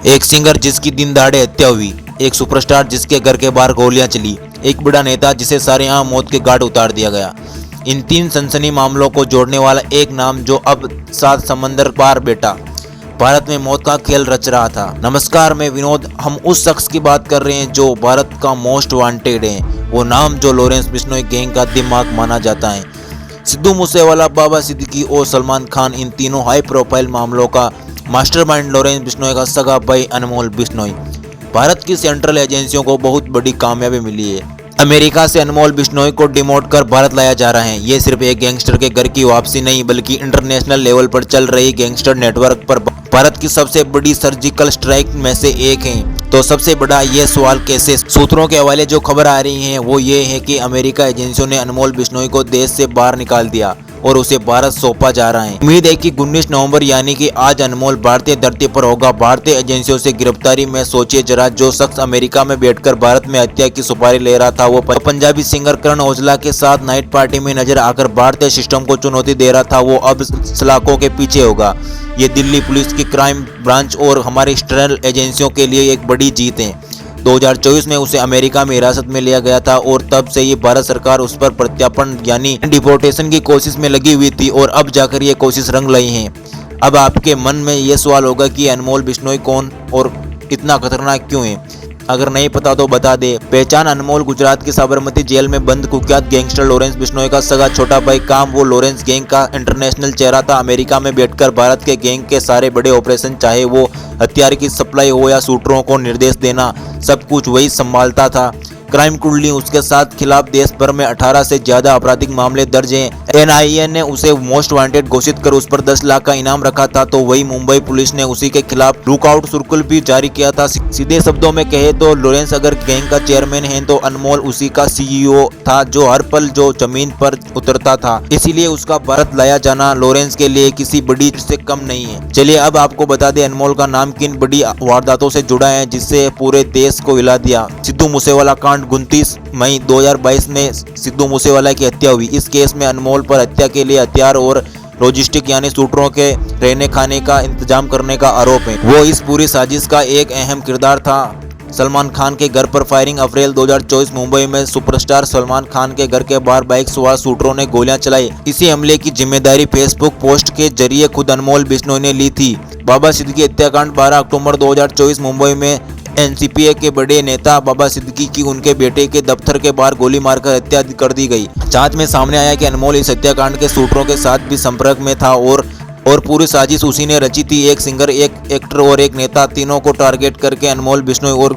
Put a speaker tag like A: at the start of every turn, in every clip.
A: एक सिंगर जिसकी दिन दहाड़े हत्या हुई, एक सुपरस्टार जिसके घर के बाहर गोलियां चली, एक बड़ा नेता जिसे सरेआम मौत के घाट उतार दिया गया। इन तीन सनसनी मामलों को जोड़ने वाला एक नाम जो अब 7 समंदर पार बैठा भारत में मौत का खेल रच रहा था। नमस्कार, मैं विनोद। हम उस शख्स की बात कर रहे हैं जो भारत का मोस्ट वांटेड है। वो नाम जो लॉरेंस बिश्नोई गैंग का दिमाग माना जाता है। सिद्धू मूसेवाला, बाबा सिद्दीकी और सलमान खान, इन तीनों हाई प्रोफाइल मामलों का मास्टरमाइंड लॉरेंस बिश्नोई का सगा भाई अनमोल बिश्नोई। भारत की सेंट्रल एजेंसियों को बहुत बड़ी कामयाबी मिली है। अमेरिका से अनमोल बिश्नोई को डिमोट कर भारत लाया जा रहा है। ये सिर्फ एक गैंगस्टर के घर की वापसी नहीं, बल्कि इंटरनेशनल लेवल पर चल रही गैंगस्टर नेटवर्क पर भारत की सबसे बड़ी सर्जिकल स्ट्राइक में से एक है। तो सबसे बड़ा ये सवाल कैसे? सूत्रों के हवाले जो खबर आ रही है वो ये है कि अमेरिका एजेंसियों ने अनमोल बिश्नोई को देश से बाहर निकाल दिया और उसे भारत सौंपा जा रहा है। उम्मीद है कि 19 नवंबर यानी कि आज अनमोल भारतीय धरती पर होगा। भारतीय एजेंसियों से गिरफ्तारी में सोचिए जरा, जो शख्स अमेरिका में बैठकर भारत में हत्या की सुपारी ले रहा था वो पंजाबी सिंगर करण औजला के साथ नाइट पार्टी में नजर आकर भारतीय सिस्टम को चुनौती दे रहा था, वो अब सलाखों के पीछे होगा। ये दिल्ली पुलिस की क्राइम ब्रांच और हमारी एक्सटर्नल एजेंसियों के लिए एक बड़ी जीत है। 2024 में उसे अमेरिका में हिरासत में लिया गया था और तब से ये भारत सरकार उस पर प्रत्यार्पण यानी डिपोर्टेशन की कोशिश में लगी हुई थी और अब जाकर ये कोशिश रंग लाई है। अब आपके मन में ये सवाल होगा कि अनमोल बिश्नोई कौन और इतना खतरनाक क्यों है? अगर नहीं पता तो बता दे। पहचान: अनमोल गुजरात की साबरमती जेल में बंद कुख्यात गैंगस्टर लॉरेंस बिश्नोई का सगा छोटा भाई। काम: वो लॉरेंस गैंग का इंटरनेशनल चेहरा था। अमेरिका में बैठकर भारत के गैंग के सारे बड़े ऑपरेशन, चाहे वो हथियार की सप्लाई हो या शूटरों को निर्देश देना, सब कुछ वही संभालता था। क्राइम कुंडली: उसके साथ खिलाफ देश भर में 18 से ज्यादा आपराधिक मामले दर्ज हैं। एनआईए ने उसे मोस्ट वांटेड घोषित कर उस पर 10 लाख का इनाम रखा था। तो वही मुंबई पुलिस ने उसी के खिलाफ लुकआउट सर्कुलर भी जारी किया था। सीधे शब्दों में कहे तो लॉरेंस अगर गैंग का चेयरमैन है तो अनमोल उसी का सीईओ था, जो हर पल जो जमीन पर उतरता था। इसीलिए उसका भारत लाया जाना लॉरेंस के लिए किसी बड़ी से कम नहीं है। चलिए अब आपको बता दें अनमोल का नाम किन बड़ी वारदातों से जुड़ा है जिससे पूरे देश को हिला दिया। सिद्धू मूसेवाला कांड: 29 मई 2022 में सिद्धू मूसेवाला की हत्या हुई। इस केस में अनमोल पर हत्या के लिए हथियार और लॉजिस्टिक यानी शूटरों के रहने खाने का इंतजाम करने का आरोप है। वो इस पूरी साजिश का एक अहम किरदार था। सलमान खान के घर पर फायरिंग: अप्रैल 2024 मुंबई में सुपरस्टार सलमान खान के घर के बाहर बाइक सवार शूटरों ने गोलियां चलाई। इसी हमले की जिम्मेदारी फेसबुक पोस्ट के जरिए खुद अनमोल बिश्नोई ने ली थी। बाबा सिद्दीकी हत्याकांड: 12 अक्टूबर 2024 मुंबई में एनसीपी के बड़े नेता बाबा सिद्दीकी की उनके बेटे के दफ्तर के बाहर गोली मारकर हत्या कर दी गई। जांच में सामने आया कि अनमोल इस हत्याकांड के शूटरों के साथ भी संपर्क में था और पूरी साजिश उसी ने रची थी। एक सिंगर, एक एक्टर और एक नेता, तीनों को टारगेट करके अनमोल बिश्नोई और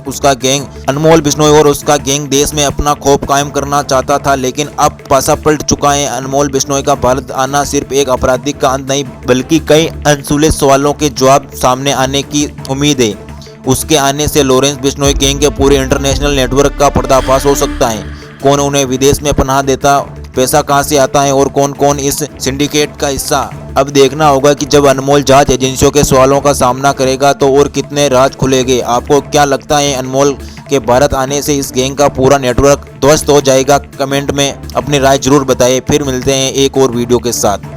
A: उसका गैंग देश में अपना खौफ कायम करना चाहता था। लेकिन अब पासा पलट चुका है। अनमोल बिश्नोई का भारत आना सिर्फ एक आपराधिक का अंत नहीं, बल्कि कई अनसुले सवालों के जवाब सामने आने की उम्मीद है। उसके आने से लॉरेंस बिश्नोई गैंग के पूरे इंटरनेशनल नेटवर्क का पर्दाफाश हो सकता है। कौन उन्हें विदेश में पनाह देता, पैसा कहां से आता है और कौन कौन इस सिंडिकेट का हिस्सा? अब देखना होगा कि जब अनमोल जांच एजेंसियों के सवालों का सामना करेगा तो और कितने राज खुलेंगे। आपको क्या लगता है, अनमोल के भारत आने से इस गैंग का पूरा नेटवर्क ध्वस्त हो जाएगा? कमेंट में अपनी राय जरूर बताइए। फिर मिलते हैं एक और वीडियो के साथ।